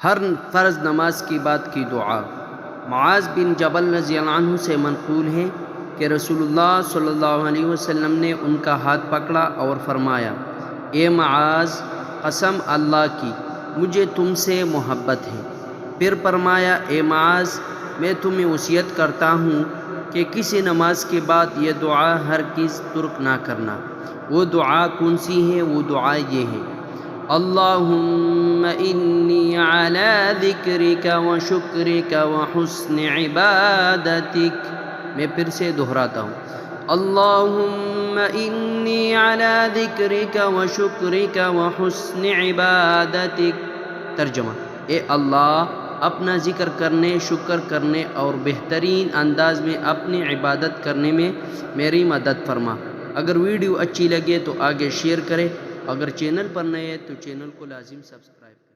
ہر فرض نماز کے بعد کی دعا۔ معاذ بن جبل رضی اللہ عنہ سے منقول ہے کہ رسول اللہ صلی اللہ علیہ وسلم نے ان کا ہاتھ پکڑا اور فرمایا، اے معاذ، قسم اللہ کی مجھے تم سے محبت ہے۔ پھر فرمایا، اے معاذ، میں تمہیں وصیت کرتا ہوں کہ کسی نماز کے بعد یہ دعا ہرگز ترک نہ کرنا۔ وہ دعا کون سی ہے؟ وہ دعا یہ ہے، اللہم انی علی ذکرک و شکرک و حسن عبادتک۔ میں پھر سے دہراتا ہوں، اللہم انی علی ذکرک و شکرک و حسن عبادتک۔ ترجمہ، اے اللہ، اپنا ذکر کرنے، شکر کرنے اور بہترین انداز میں اپنی عبادت کرنے میں میری مدد فرما۔ اگر ویڈیو اچھی لگے تو آگے شیئر کریں، اگر چینل پر نئے ہیں تو چینل کو لازم سبسکرائب کریں۔